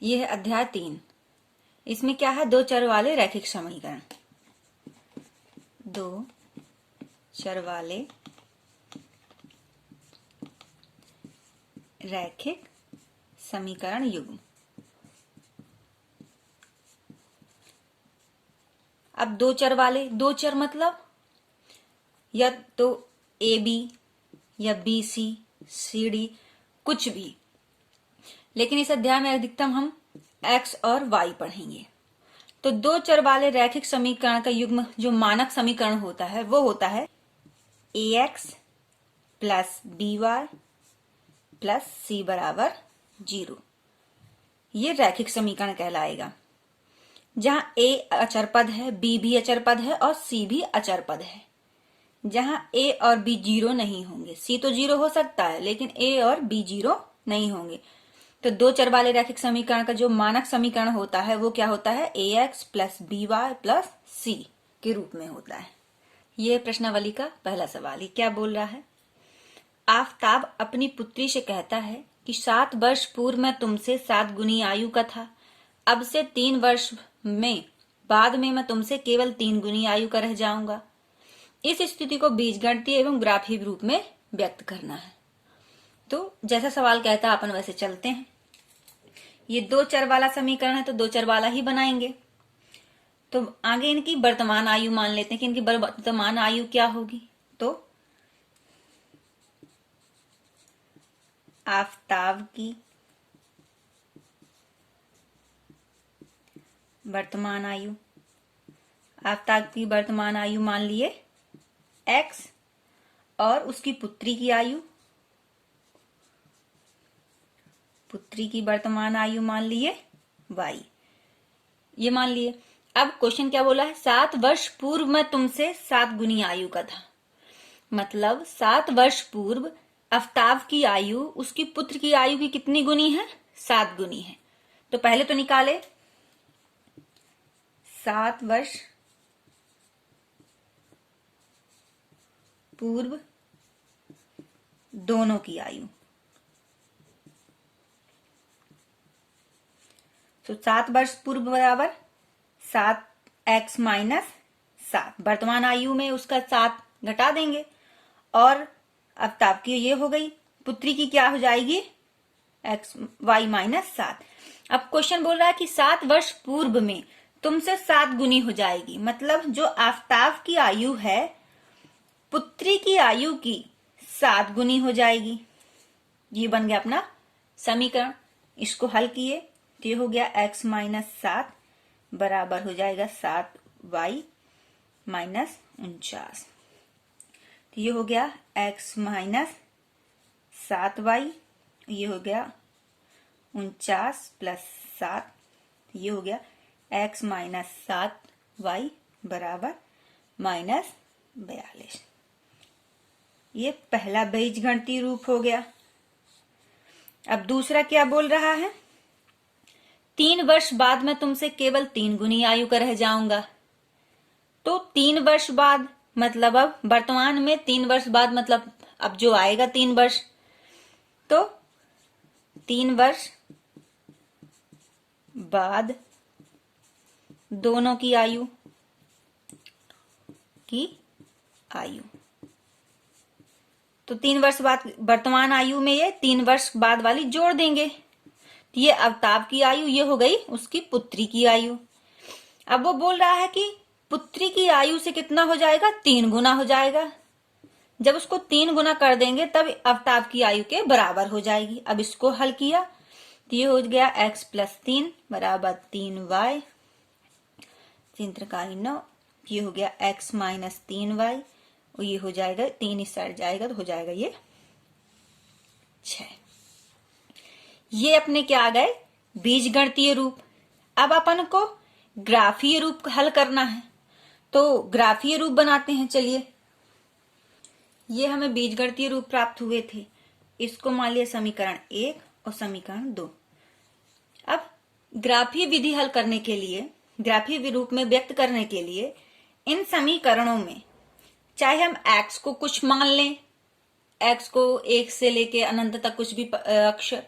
ये है अध्याय 3। इसमें क्या है, दो चर वाले रैखिक समीकरण। दो चर वाले रैखिक समीकरण युग्म। अब दो चर वाले, दो चर मतलब या तो ए बी या बी सी सी डी कुछ भी, लेकिन इस अध्याय में अधिकतम हम एक्स और वाई पढ़ेंगे। तो दो चर वाले रैखिक समीकरण का युग्म जो मानक समीकरण होता है वो होता है a x plus b y plus c बराबर 0। ये रैखिक समीकरण कहलाएगा, जहां ए अचर पद है, बी भी अचर पद है और सी भी अचर पद है। जहां ए और बी 0 नहीं होंगे, सी तो 0 हो सकता है लेकिन ए और बी 0 नहीं होंगे। तो दो चर वाले रैखिक समीकरण का जो मानक समीकरण होता है वो क्या होता है, a x plus b y plus c के रूप में होता है। ये प्रश्नावली का पहला सवाल। ये क्या बोल रहा है, आफताब अपनी पुत्री से कहता है कि 7 वर्ष पूर्व मैं तुमसे 7 गुनी आयु का था, अब से 3 वर्ष में बाद में मैं तुमसे केवल 3 गुनी आयु का रह जाऊंगा। इस स्थिति को बीजगणितीय एवं ग्राफीय रूप में व्यक्त करना है। तो जैसा सवाल कहता है अपन वैसे चलते हैं। ये दो चर वाला समीकरण है तो दो चर वाला ही बनाएंगे। तो आगे इनकी वर्तमान आयु मान लेते हैं कि इनकी वर्तमान आयु क्या होगी। तो आफताब की वर्तमान आयु, आफताब की वर्तमान आयु मान लिए x और उसकी पुत्री की आयु, पुत्री की वर्तमान आयु मान लिए y। ये मान लिए। अब क्वेश्चन क्या बोला है, 7 वर्ष पूर्व मैं तुमसे 7 गुनी आयु का था। मतलब 7 वर्ष पूर्व आफताब की आयु उसकी पुत्र की आयु की कितनी गुनी है, 7 गुनी है। तो पहले तो निकाले 7 वर्ष पूर्व दोनों की आयु। तो 7 वर्ष पूर्व बराबर 7x माइनस 7, वर्तमान आयु में उसका 7 घटा देंगे और आफताब की ये हो गई, पुत्री की क्या हो जाएगी, x y माइनस 7। अब क्वेश्चन बोल रहा है कि 7 वर्ष पूर्व में तुमसे 7 गुनी हो जाएगी। मतलब जो आफताब की आयु है पुत्री की आयु की 7 गुनी हो जाएगी। ये बन गया अपना समीकरण। इसको हल किए तो ये हो गया x माइनस 7 बराबर हो जाएगा 7y माइनस 49। तो ये हो गया x माइनस 7y, ये हो गया 49 प्लस 7, ये हो गया x माइनस 7y बराबर माइनस 42। ये पहला बीजगणितीय रूप हो गया। अब दूसरा क्या बोल रहा है, 3 वर्ष बाद मैं तुमसे केवल 3 गुनी आयु का रह जाऊंगा। तो 3 वर्ष बाद मतलब अब वर्तमान में 3 वर्ष बाद मतलब अब जो आएगा 3 वर्ष, तो 3 वर्ष बाद दोनों की आयु तो 3 वर्ष बाद वर्तमान आयु में ये 3 वर्ष बाद वाली जोड़ देंगे। तो ये आफताब की आयु, ये हो गई उसकी पुत्री की आयु। अब वो बोल रहा है कि पुत्री की आयु से कितना हो जाएगा, 3 गुना हो जाएगा। जब उसको 3 गुना कर देंगे तब आफताब की आयु के बराबर हो जाएगी। अब इसको हल किया तो ये हो गया x प्लस 3 बराबर 3y, 3 त्रिकाई 9, ये हो गया x माइनस 3y और ये हो जाएगा 3 इस साइड जाएगा तो हो जाएगा ये 6। ये अपने क्या आ गए, बीजगणितीय रूप। अब अपन को ग्राफीय रूप हल करना है तो ग्राफीय रूप बनाते हैं। चलिए, ये हमें बीजगणितीय रूप प्राप्त हुए थे, इसको मान लिया समीकरण 1 और समीकरण 2। अब ग्राफीय विधि हल करने के लिए, ग्राफीय रूप में व्यक्त करने के लिए इन समीकरणों में चाहे हम x को कुछ मान लें, x को 1 से लेके अनंत तक कुछ भी अक्षर,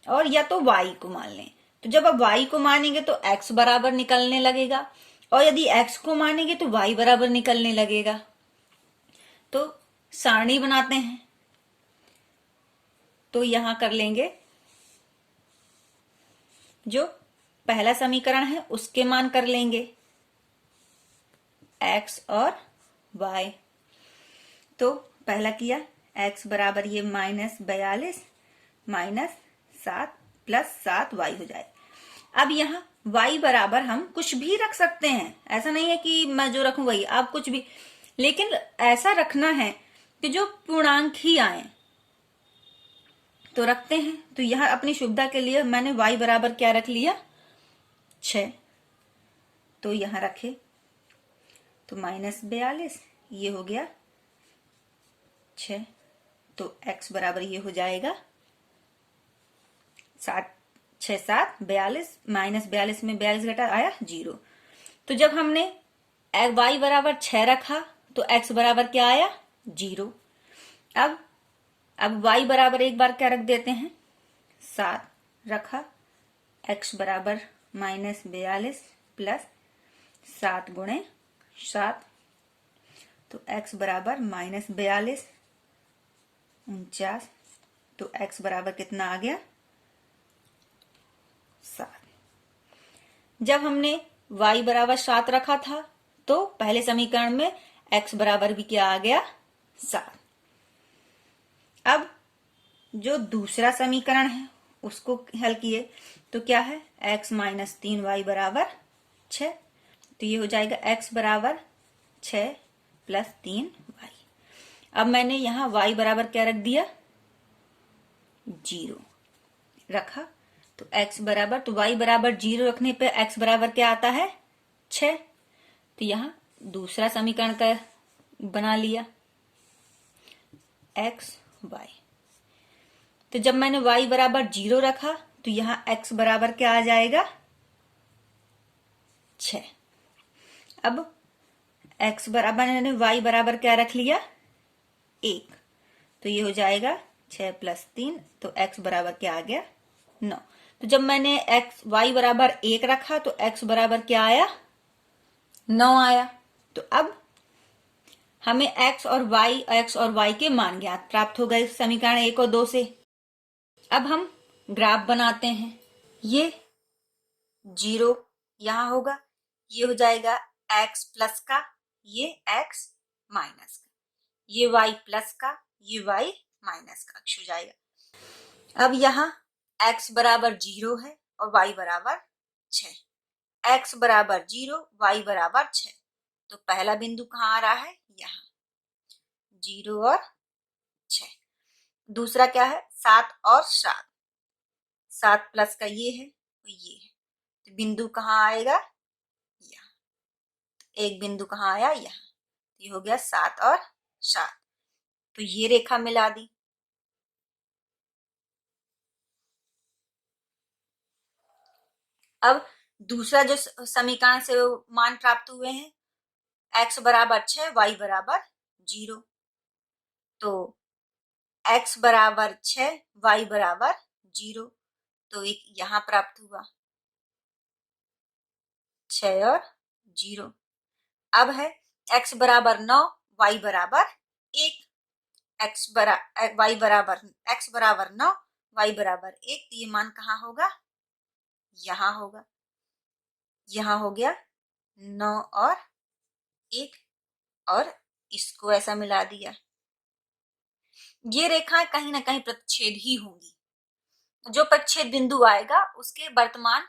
और या तो y को मान लें। तो जब आप y को मानेंगे तो x बराबर निकलने लगेगा, और यदि x को मानेंगे तो y बराबर निकलने लगेगा। तो सारणी बनाते हैं, तो यहां कर लेंगे जो पहला समीकरण है उसके मान कर लेंगे x और y। तो पहला किया x बराबर ये -42 -7 + 7y हो जाए। अब यहाँ y बराबर हम कुछ भी रख सकते हैं, ऐसा नहीं है कि मैं जो रखूं वही, आप कुछ भी, लेकिन ऐसा रखना है कि जो पूर्णांक ही आए। तो रखते हैं, तो यहाँ अपनी सुविधा के लिए मैंने y बराबर क्या रख लिया 6, तो यहाँ रखे तो -42 ये हो गया 6, तो x बराबर ये हो जाएगा 7 6 7 42 -42 में 42 घटा आया 0। तो जब हमने y बराबर 6 रखा तो x बराबर क्या आया 0। अब y बराबर एक बार क्या रख देते हैं 7 रखा, x बराबर -42 + 7 × 7, तो x बराबर -42 49, तो x बराबर कितना आ गया 7। जब हमने y बराबर 7 रखा था तो पहले समीकरण में x बराबर भी क्या आ गया 7। अब जो दूसरा समीकरण है उसको हल किए तो क्या है x - 3y बराबर 6, तो ये हो जाएगा x बराबर 6 + 3y। अब मैंने यहां y बराबर क्या रख दिया 0 रखा, तो x बराबर, तो y बराबर 0 रखने पे x बराबर क्या आता है 6, तो यहां दूसरा समीकरण का बना लिया x y। तो जब मैंने y बराबर 0 रखा तो यहां x बराबर क्या आ जाएगा 6। अब x बराबर, मैंने y बराबर क्या रख लिया 1, तो ये हो जाएगा 6 + 3, तो x बराबर क्या आ गया 9। तो जब मैंने y बराबर 1 रखा तो x बराबर क्या आया 9 आया। तो अब हमें x और y के मान ज्ञात प्राप्त हो गए समीकरण 1 और 2 से। अब हम ग्राफ बनाते हैं, ये 0 यहां होगा, ये हो जाएगा x प्लस का, ये x माइनस का, ये y प्लस का, ये y माइनस का अक्ष हो जाएगा। अब यहाँ x बराबर 0 है और y बराबर 6, x बराबर 0 y बराबर 6, तो पहला बिंदु कहाँ आ रहा है यहाँ 0 और 6। दूसरा क्या है 7 और 7, 7 प्लस का ये है और ये है, तो बिंदु कहाँ आएगा यहाँ, एक बिंदु कहाँ आया यहाँ, ये हो गया 7 और 7, तो ये रेखा मिला दी। अब दूसरा जो समीकरण से मान प्राप्त हुए हैं x बराबर 6 y बराबर 0, तो x बराबर 6 y बराबर 0, तो एक यहां प्राप्त हुआ 6 और 0। अब है x बराबर 9 y बराबर 1, x बराबर 9 y बराबर 1, तो ये मान कहाँ होगा यहां होगा, यहां हो गया 9 और 1, और इसको ऐसा मिला दिया। ये रेखाएं कहीं ना कहीं प्रतिच्छेद ही होंगी, जो प्रतिच्छेद बिंदु आएगा उसके वर्तमान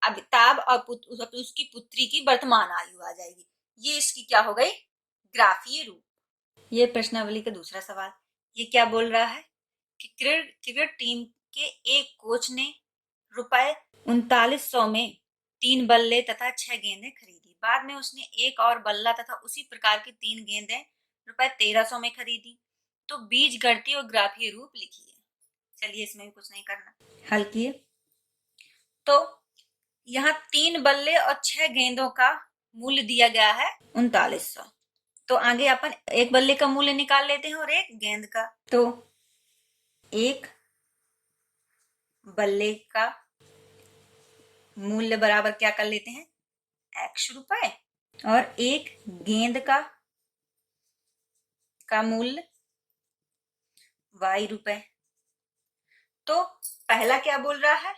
अमिताभ और उसकी पुत्री की वर्तमान आयु आ जाएगी। ये इसकी क्या हो गई ग्राफीय रूप। ये प्रश्नावली का दूसरा सवाल, ये क्या बोल रहा है कि क्रिकेट टीम के एक कोच ने रुपए 3900 में 3 बल्ले तथा 6 गेंदें खरीदी। बाद में उसने एक और बल्ला तथा उसी प्रकार की 3 गेंदें रुपए 1300 में खरीदी। तो बीज गणितीय और ग्राफीय रूप लिखिए। चलिए इसमें भी कुछ नहीं करना, हल किए। तो यहाँ 3 बल्ले और 6 गेंदों का मूल्य दिया गया है 3900। तो आगे अपन एक बल्ले का मूल्य निकाल लेते हैं और एक गेंद का। तो एक बल्ले का मूल्य बराबर क्या कर लेते हैं, x रुपए, और एक गेंद का मूल्य y रुपए। तो पहला क्या बोल रहा है,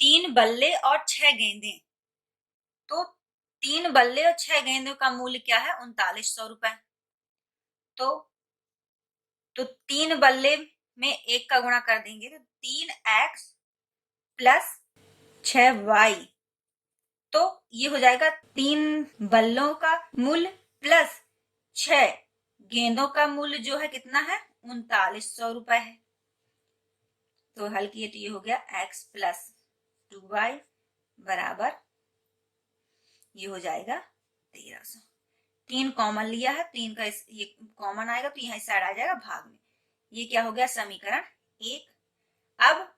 3 बल्ले और 6 गेंदें। तो 3 बल्ले और 6 गेंदों का मूल्य क्या है, 3900 रुपए। तो 3 बल्ले में 1 का गुणा कर देंगे तो 3x प्लस 6y। तो ये हो जाएगा 3 बल्लों का मूल्य प्लस 6 गेंदों का मूल्य जो है कितना है, 3900 रुपए है। तो हल किए तो ये हो गया x प्लस 2y बराबर, ये हो जाएगा 1300। 3 कॉमन लिया है, 3 का ये कॉमन आएगा तो यहाँ साइड आ जाएगा भाग में। ये क्या हो गया, समीकरण 1। अब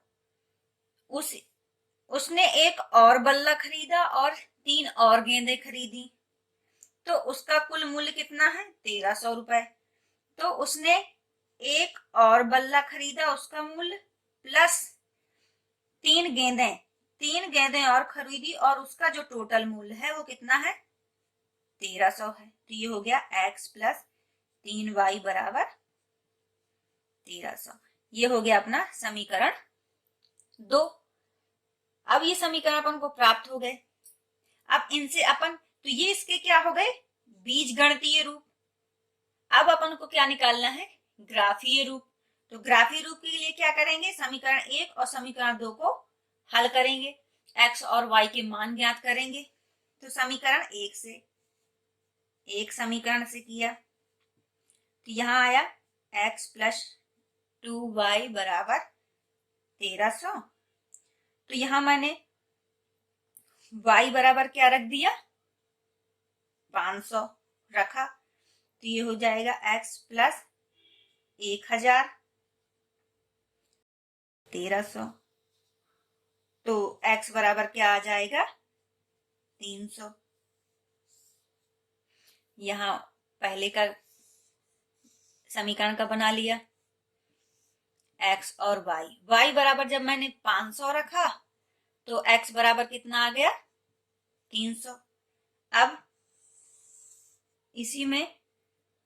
उसने एक और बल्ला खरीदा और 3 और गेंदें खरीदी, तो उसका कुल मूल्य कितना है, 1300 रुपए। तो उसने एक और बल्ला खरीदा, उसका मूल्य प्लस 3 गेंदें और खरीदी, और उसका जो टोटल मूल्य है वो कितना है, 1300 है। तो ये हो गया x प्लस 3y बराबर 1300। ये हो गया अपना समीकरण 2। अब ये समीकरण अपन को प्राप्त हो गए। अब इनसे अपन, तो ये इसके क्या हो गए, बीजगणितीय रूप। अब अपन को क्या निकालना है, ग्राफीय रूप। तो ग्राफीय रूप के लिए क्या करेंगे, समीकरण 1 और समीकरण 2 को हल करेंगे, x और y के मान ज्ञात करेंगे। तो समीकरण 1 से, एक समीकरण से किया तो यहां आया x प्लस 2y बराबर 1300। तो यहां मैंने y बराबर क्या रख दिया, 500 रखा। तो ये हो जाएगा x प्लस 1000 1300। तो x बराबर क्या आ जाएगा, 300। यहां पहले का समीकरण का बना लिया, x और y बराबर जब मैंने 500 रखा तो x बराबर कितना आ गया, 300। अब इसी में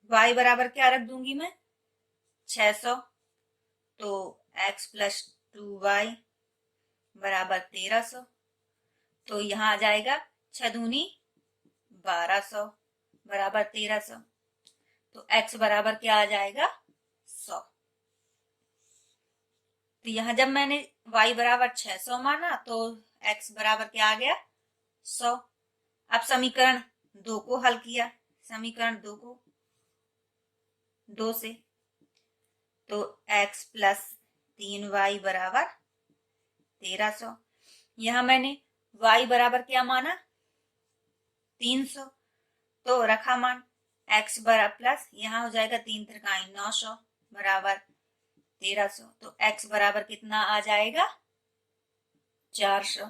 y बराबर क्या रख दूंगी मैं, 600। तो x प्लस 2y बराबर 1300। तो यहां आ जाएगा 6 दूनी 1200 बराबर 1300। तो x बराबर क्या आ जाएगा, 100। तो यहां जब मैंने y बराबर 600 माना तो x बराबर क्या आ गया, 100। अब समीकरण 2 को हल किया, समीकरण 2 को 2 से, तो x प्लस 3y बराबर 1300। यहां मैंने y बराबर क्या माना, 300। तो रखा मान, x बराबर प्लस, यहां हो जाएगा 3 त्रिकाई 900 बराबर 1300। तो x बराबर कितना आ जाएगा, 400।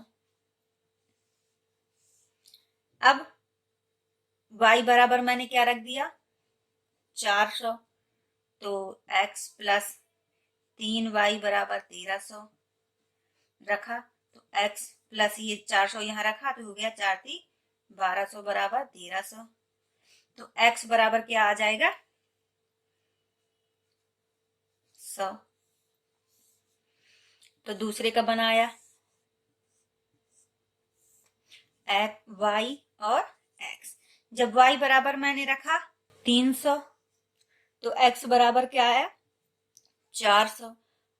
अब y बराबर मैंने क्या रख दिया, 400। तो x प्लस 3y बराबर 1300 रखा। तो x प्लस ये 400 यहां रखा तो हो गया 4 × 3 1200 बराबर 1300। तो x बराबर क्या आ जाएगा, 100। तो दूसरे का बनाया, y और x। जब y बराबर मैंने रखा 300 तो x बराबर क्या आया, 400।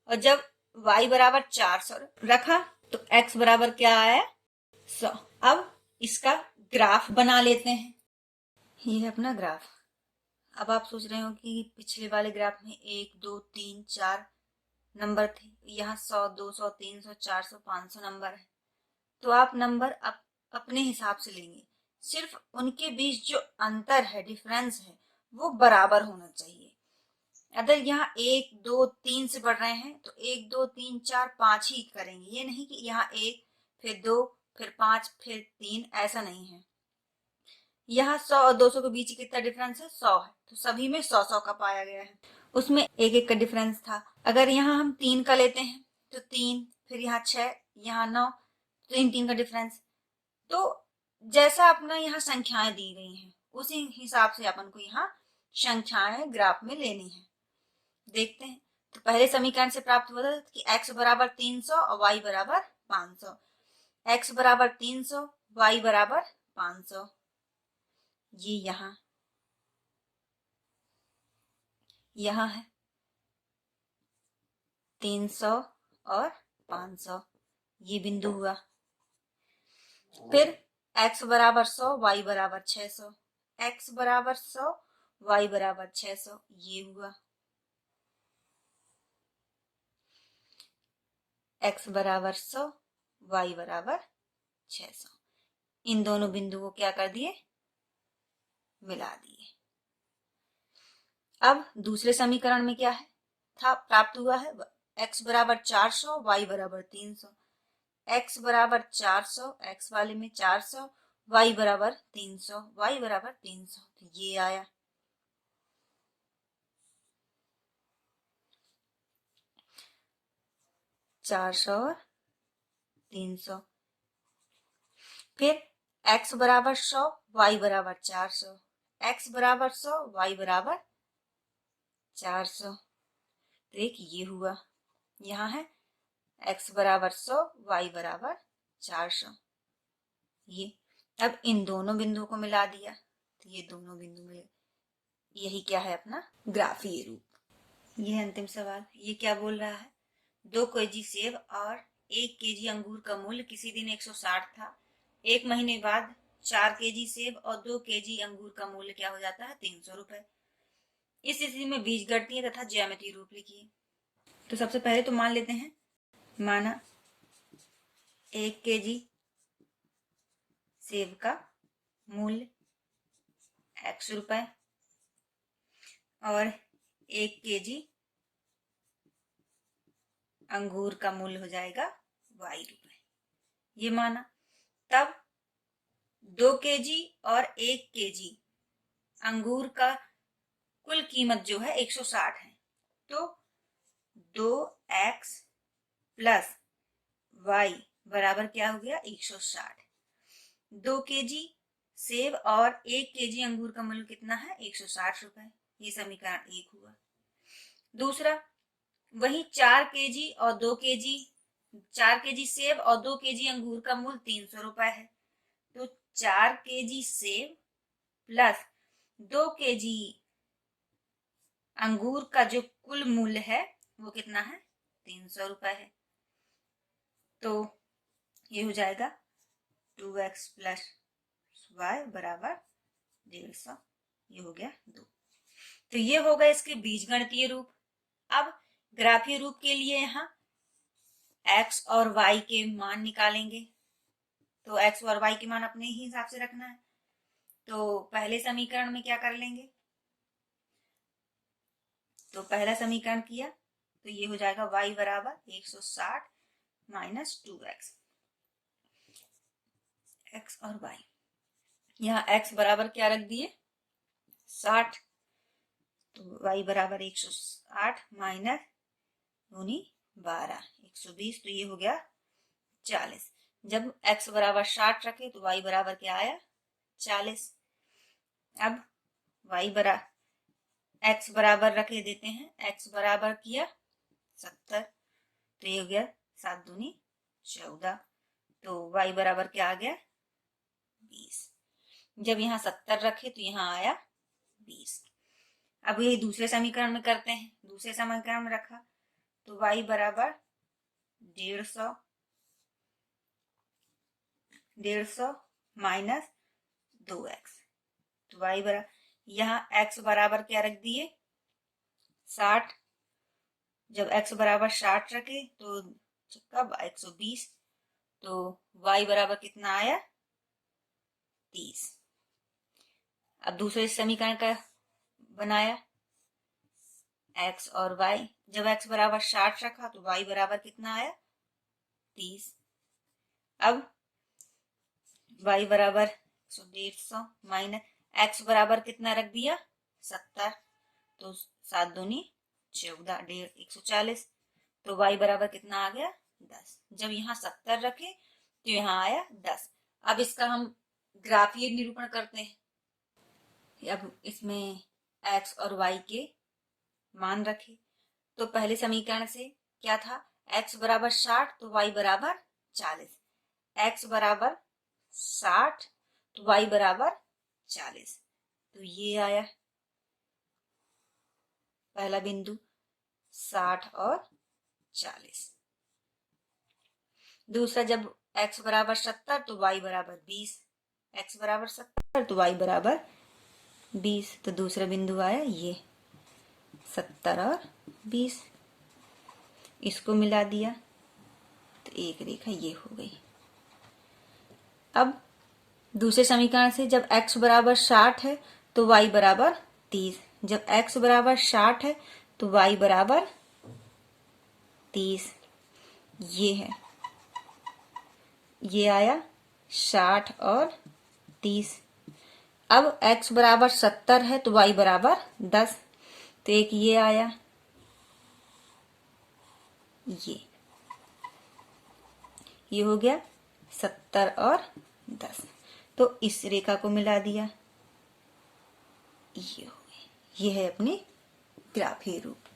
और जब y बराबर 400 रखा तो x बराबर क्या आया, 100। अब इसका ग्राफ बना लेते हैं। ये है अपना ग्राफ। अब आप सोच रहे हो कि पिछले वाले ग्राफ में 1 2 3 4 नंबर थे, यहाँ 100 200 300 400 500 नंबर है। तो आप नंबर अपने हिसाब से लेंगे, सिर्फ उनके बीच जो अंतर है, डिफरेंस है, वो बराबर होना चाहिए। अगर यहाँ 1 2 3 से बढ़ रहे हैं तो 1 2 3 4 5 ही करेंगे, ये नहीं कि यहाँ 1 फिर 2 फिर 5 फिर 3, ऐसा नहीं है। यहाँ 100 और 200 के बीच कितना डिफरेंस है, 100 है। तो सभी में 100 100 का पाया गया है, उसमें 1 1 का डिफरेंस था। अगर यहाँ हम 3 का लेते हैं तो 3, फिर यहाँ 6, यहाँ 9, तो इन तीन का डिफरेंस। तो जैसा अपना यहाँ संख्याएं दी गई हैं उसी हिसाब से अपन को यहाँ संख्याएं ग्राफ में लेनी है। देखते हैं। तो पहले समीकरण से प्राप्त हुआ था कि x बराबर 300 और y बराबर 500। x बराबर 300, y बराबर 500। ये यहाँ है 300 और 500, ये बिंदु हुआ। फिर x बराबर 100, y बराबर 600। x बराबर 100, y बराबर 600, ये हुआ। x बराबर 100, y बराबर 600। इन दोनों बिंदु को क्या कर दिए, मिला दिए। अब दूसरे समीकरण में क्या है था प्राप्त हुआ है, x बराबर 400, y बराबर 300। x बराबर 400, x वाले में 400, y बराबर 300, y बराबर 300, तो ये आया। चार सौ और 300। फिर x बराबर 100, y बराबर 400। x बराबर 100, y बराबर 400, तो एक ये हुआ। यहाँ है x बराबर 100, y बराबर 400, ये। अब इन दोनों बिंदुओं को मिला दिया तो ये दोनों बिंदु मिले। यही क्या है अपना ग्राफीय रूप। ये अंतिम सवाल, ये क्या बोल रहा है, 2 केजी सेब और 1 केजी अंगूर का मूल्य किसी दिन 160 था। एक महीने बाद 4 केजी सेब और 2 केजी अंगूर का मूल्य क्या हो जाता है, 300 रुपए। इस स्थिति में बीजगणितीय तथा ज्यामितीय रूप लिखिए। तो सबसे पहले तो मान लेते हैं, माना 1 केजी सेब का मूल्य x रुपए और 1 केजी अंगूर का मूल्य हो जाएगा y रुपए, ये माना। तब 2 केजी और 1 केजी अंगूर का कुल कीमत जो है 160 है, तो 2x प्लस y बराबर क्या हो गया, 160। 2 केजी सेब और 1 केजी अंगूर का मूल्य कितना है, 160 रुपए, ये समीकरण 1 हुआ। दूसरा, वही 4 केजी और 2 केजी 4 केजी सेब और 2 केजी अंगूर का मूल्य 300 रुपए है, तो 4 केजी सेब प्लस 2 केजी अंगूर का जो कुल मूल्य है वो कितना है, 300 रुपए है, तो ये हो जाएगा 2x प्लस y बराबर 150, ये हो गया 2। तो ये होगा इसके बीजगणितीय रूप। अब ग्राफीय रूप के लिए यहाँ x और y के मान निकालेंगे, तो x और y के मान अपने ही हिसाब से रखना है। तो पहले समीकरण में क्या कर लेंगे, तो पहला समीकरण किया तो ये हो जाएगा y बराबर 160 माइनस 2x, x और y। यहाँ x बराबर क्या रख दिए, 60, तो y बराबर 160 माइनस 12, 120, तो ये हो गया 40। जब x बराबर 60 रखे तो y बराबर क्या आया, 40। अब y बराबर x बराबर रखे देते हैं, x बराबर किया 70, तो ये हो गया 7 दूनी 14, तो y बराबर क्या आ गया, 20। जब यहाँ 70 रखे तो यहाँ आया 20। अब यही दूसरे समीकरण में करते हैं, दूसरे समीकरण में रखा तो y बराबर 150 माइनस 2x, तो y बराबर, यहाँ x बराबर क्या रख दिए, 60। जब x बराबर 60 रखे तो कब 120, तो y बराबर कितना आया, 30। अब दूसरे समीकरण का बनाया x और y, जब x बराबर 60 रखा तो y बराबर कितना आया, 30। अब y बराबर 150 माइनस x बराबर कितना रख दिया, 70, तो 7 दूनी 14, 140, तो y बराबर कितना आ गया, 10। जब यहाँ 70 रखे तो यहाँ आया 10। अब इसका हम ग्राफीय निरूपण करते हैं। अब इसमें x और y के मान रखे। तो पहले समीकरण से क्या था, x बराबर 60 तो y बराबर 40, x बराबर 60 तो y बराबर 40। तो ये आया पहला बिंदु 60 और 40। दूसरा, जब x बराबर 70 तो y बराबर 20, x बराबर 70 तो y बराबर 20। तो दूसरा बिंदु आया ये 70 और 20, इसको मिला दिया तो एक रेखा ये हो गई। अब दूसरे समीकरण से जब x बराबर 60 है तो y बराबर 30, जब x बराबर 60 है तो y बराबर 30, ये है, ये आया 60 और 30। अब x बराबर 70 है तो y बराबर 10, तो एक ये आया, ये हो गया 70 और 10। तो इस रेखा को मिला दिया, ये हो गई। ये है अपने ग्राफीय रूप।